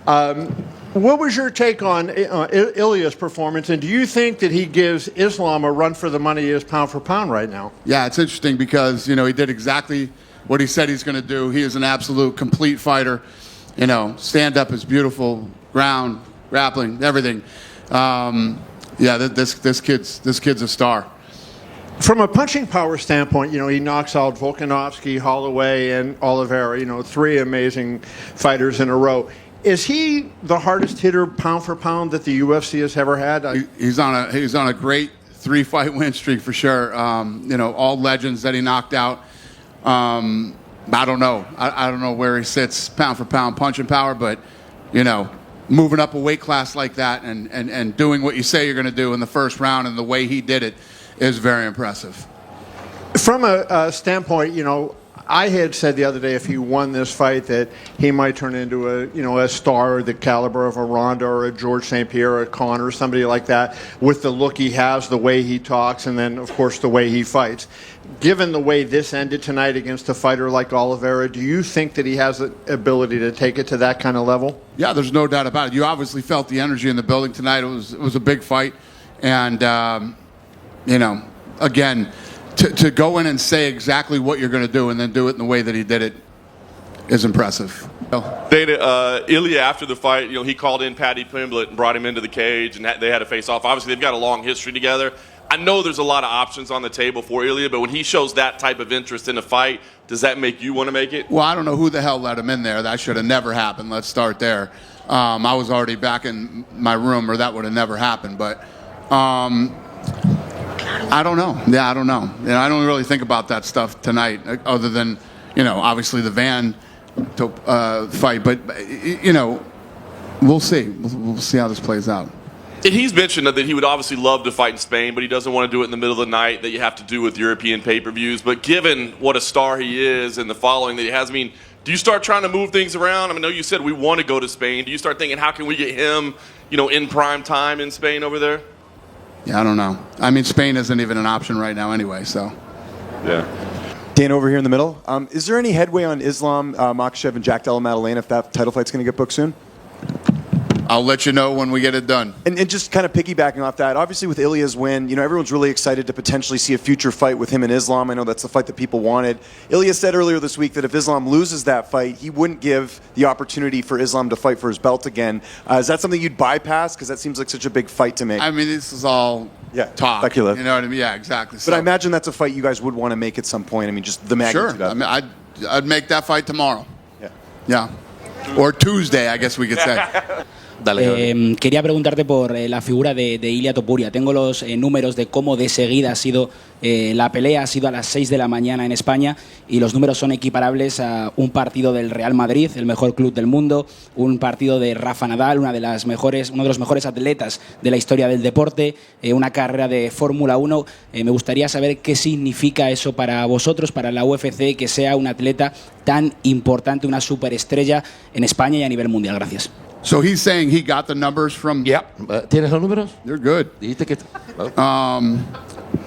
What was your take on Ilia's performance, and do you think that he gives Islam a run for the money as pound for pound right now? Yeah, it's interesting because, you know, he did exactly what he said he's going to do. He is an absolute complete fighter. You know, stand up is beautiful, ground, grappling, everything. Yeah, this kid's a star. From a punching power standpoint, you know, he knocks out Volkanovski, Holloway, and Oliveira, you know, 3 amazing fighters in a row. Is he the hardest hitter pound for pound that the UFC has ever had? He's on a great 3-fight win streak for sure. You know, all legends that he knocked out. I don't know. I don't know where he sits pound for pound punching power, but, you know, moving up a weight class like that and doing what you say you're going to do in the first round and the way he did it is very impressive. From a standpoint, you know, I had said the other day if he won this fight that he might turn into a star the caliber of a Ronda or a George St. Pierre or a Conor or somebody like that with the look he has, the way he talks, and then, of course, the way he fights. Given the way this ended tonight against a fighter like Oliveira, do you think that he has the ability to take it to that kind of level? Yeah, there's no doubt about it. You obviously felt the energy in the building tonight. It was a big fight. And, you know, again, to go in and say exactly what you're going to do and then do it in the way that he did it is impressive. Dana, Ilia, after the fight, you know, he called in Paddy Pimblett and brought him into the cage, and they had to face off. Obviously, they've got a long history together. I know there's a lot of options on the table for Ilia, but when he shows that type of interest in a fight, does that make you want to make it? Well, I don't know who the hell let him in there. That should have never happened. Let's start there. I was already back in my room, or that would have never happened. But I don't know. Yeah, I don't know. You know, I don't really think about that stuff tonight, other than, you know, obviously the Van fight. But, you know, we'll see. We'll see how this plays out. And he's mentioned that he would obviously love to fight in Spain, but he doesn't want to do it in the middle of the night that you have to do with European pay-per-views. But given what a star he is and the following that he has, I mean, do you start trying to move things around? I mean, I know you said we want to go to Spain. Do you start thinking, how can we get him, you know, in prime time in Spain over there? Yeah, I don't know. I mean, Spain isn't even an option right now anyway, so. Yeah. Dan, over here in the middle. Is there any headway on Islam Makhachev and Jack Della Maddalena if that title fight's going to get booked soon? I'll let you know when we get it done. And just kind of piggybacking off that, obviously with Ilia's win, you know, everyone's really excited to potentially see a future fight with him and Islam. I know that's the fight that people wanted. Ilia said earlier this week that if Islam loses that fight, he wouldn't give the opportunity for Islam to fight for his belt again. Is that something you'd bypass? Because that seems like such a big fight to make. I mean, this is all talk. Speculative. You know what I mean? Yeah, exactly. But I imagine that's a fight you guys would want to make at some point. I mean, just the magnitude Sure. of it. I mean, I'd make that fight tomorrow. Yeah. Yeah. Or Tuesday, I guess we could say. Quería preguntarte por la figura de Ilia Topuria. Tengo los números de cómo de seguida ha sido la pelea. Ha sido a las 6 de la mañana en España y los números son equiparables a un partido del Real Madrid, el mejor club del mundo, un partido de Rafa Nadal, uno de los mejores atletas de la historia del deporte, una carrera de Fórmula 1. Me gustaría saber qué significa eso para vosotros, para la UFC, que sea un atleta tan importante, una superestrella en España y a nivel mundial. Gracias. So he's saying he got the numbers from... Yep. ¿Tienes los números? You're good. Dijiste que...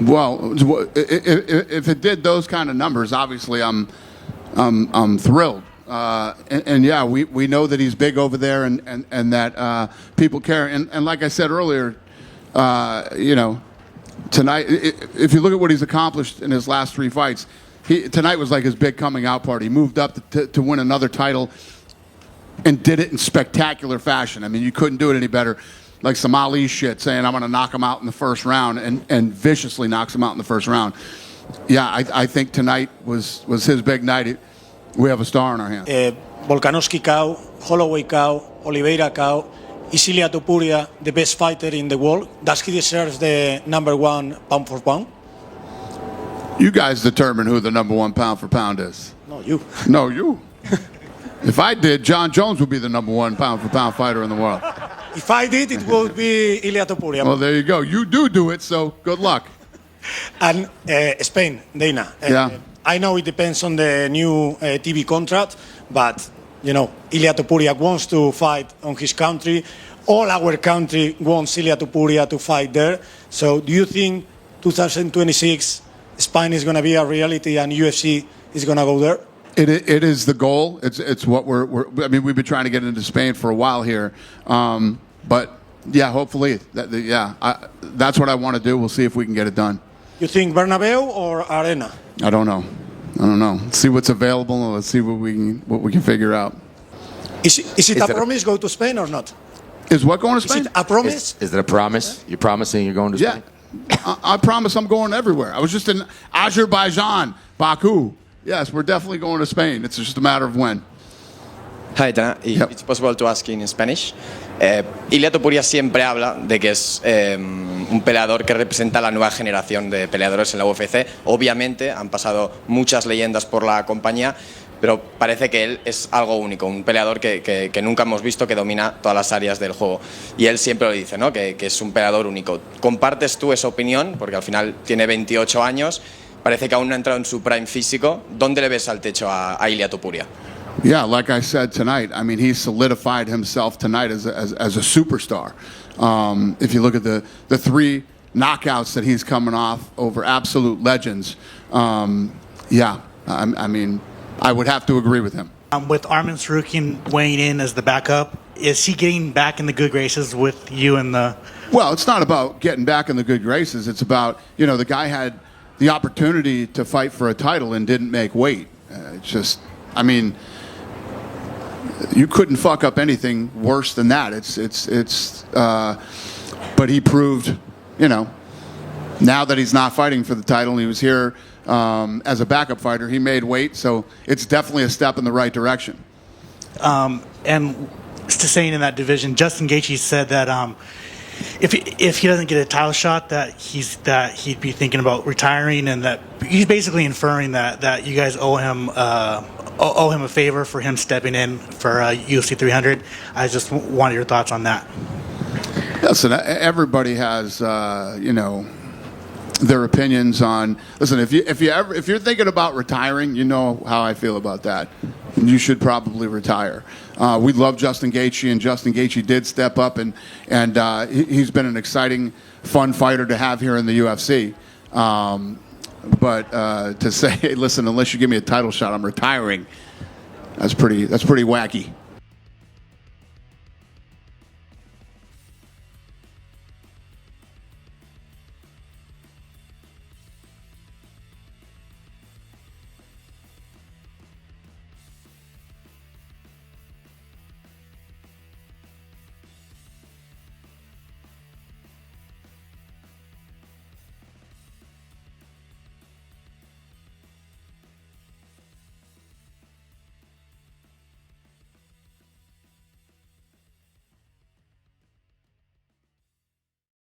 Well, if it did those kind of numbers, obviously I'm thrilled. And yeah, we know that he's big over there and that people care. And like I said earlier, you know, tonight, if you look at what he's accomplished in his last 3 fights, tonight was like his big coming out party. He moved up to win another title and did it in spectacular fashion. I mean, you couldn't do it any better. Like some Ali shit, saying I'm going to knock him out in the first round, and viciously knocks him out in the first round. Yeah, I think tonight was his big night. We have a star in our hands. Volkanovski KO, Holloway KO, Oliveira KO. Is Ilia Topuria the best fighter in the world? Does he deserve the #1 pound for pound? You guys determine who the #1 pound for pound is. No, you. No, you. If I did, John Jones would be the #1 pound for pound fighter in the world. If I did, it would be Ilia Topuria. Well, there you go. You do it, so good luck. And Spain, Dana. Yeah. I know it depends on the new TV contract, but, you know, Ilia Topuria wants to fight on his country. All our country wants Ilia Topuria to fight there. So do you think 2026 Spain is going to be a reality and UFC is going to go there? It is the goal. It's what I mean, we've been trying to get into Spain for a while here, but yeah, hopefully, that's what I want to do. We'll see if we can get it done. You think Bernabeu or Arena? I don't know. Let's see what's available, and let's see what we can figure out. Is it a promise go to Spain or not? Is what going to Spain? Is it a promise? Is it a promise? You're promising you're going to Yeah, Spain? I promise I'm going everywhere. I was just in Azerbaijan, Baku. Yes, we're definitely going to Spain. It's just a matter of when. Hi, Tana. Yep. It's possible to ask in Spanish. Ilia Topuria siempre habla de que es un peleador que representa la nueva generación de peleadores en la UFC. Obviamente han pasado muchas leyendas por la compañía, pero parece que él es algo único, un peleador que nunca hemos visto, que domina todas las áreas del juego. Y él siempre lo dice, ¿no? Que es un peleador único. ¿Compartes tú esa opinión? Porque al final tiene 28 años, parece que aún no ha entrado en su prime físico. ¿Dónde le ves al techo a Ilia Topuria? Yeah, like I said tonight, I mean, he solidified himself tonight as a superstar. If you look at the 3 knockouts that he's coming off over absolute legends, yeah, I mean, I would have to agree with him. With Arman Sarukian weighing in as the backup, is he getting back in the good graces with you and the... Well, it's not about getting back in the good graces. It's about, the guy had the opportunity to fight for a title and didn't make weight. It's just, I mean, you couldn't fuck up anything worse than that. But he proved, now that he's not fighting for the title, and he was here as a backup fighter, he made weight, so it's definitely a step in the right direction. And to saying in that division, Justin Gaethje said that if he doesn't get a title shot, that he'd be thinking about retiring, and that he's basically inferring that you guys owe him a favor for him stepping in for UFC 300. I just wanted your thoughts on that. Listen, everybody has their opinions on. Listen, if you're thinking about retiring, you know how I feel about that. You should probably retire. We love Justin Gaethje, and Justin Gaethje did step up, and he's been an exciting, fun fighter to have here in the UFC. But to say, hey, listen, unless you give me a title shot, I'm retiring. That's pretty wacky.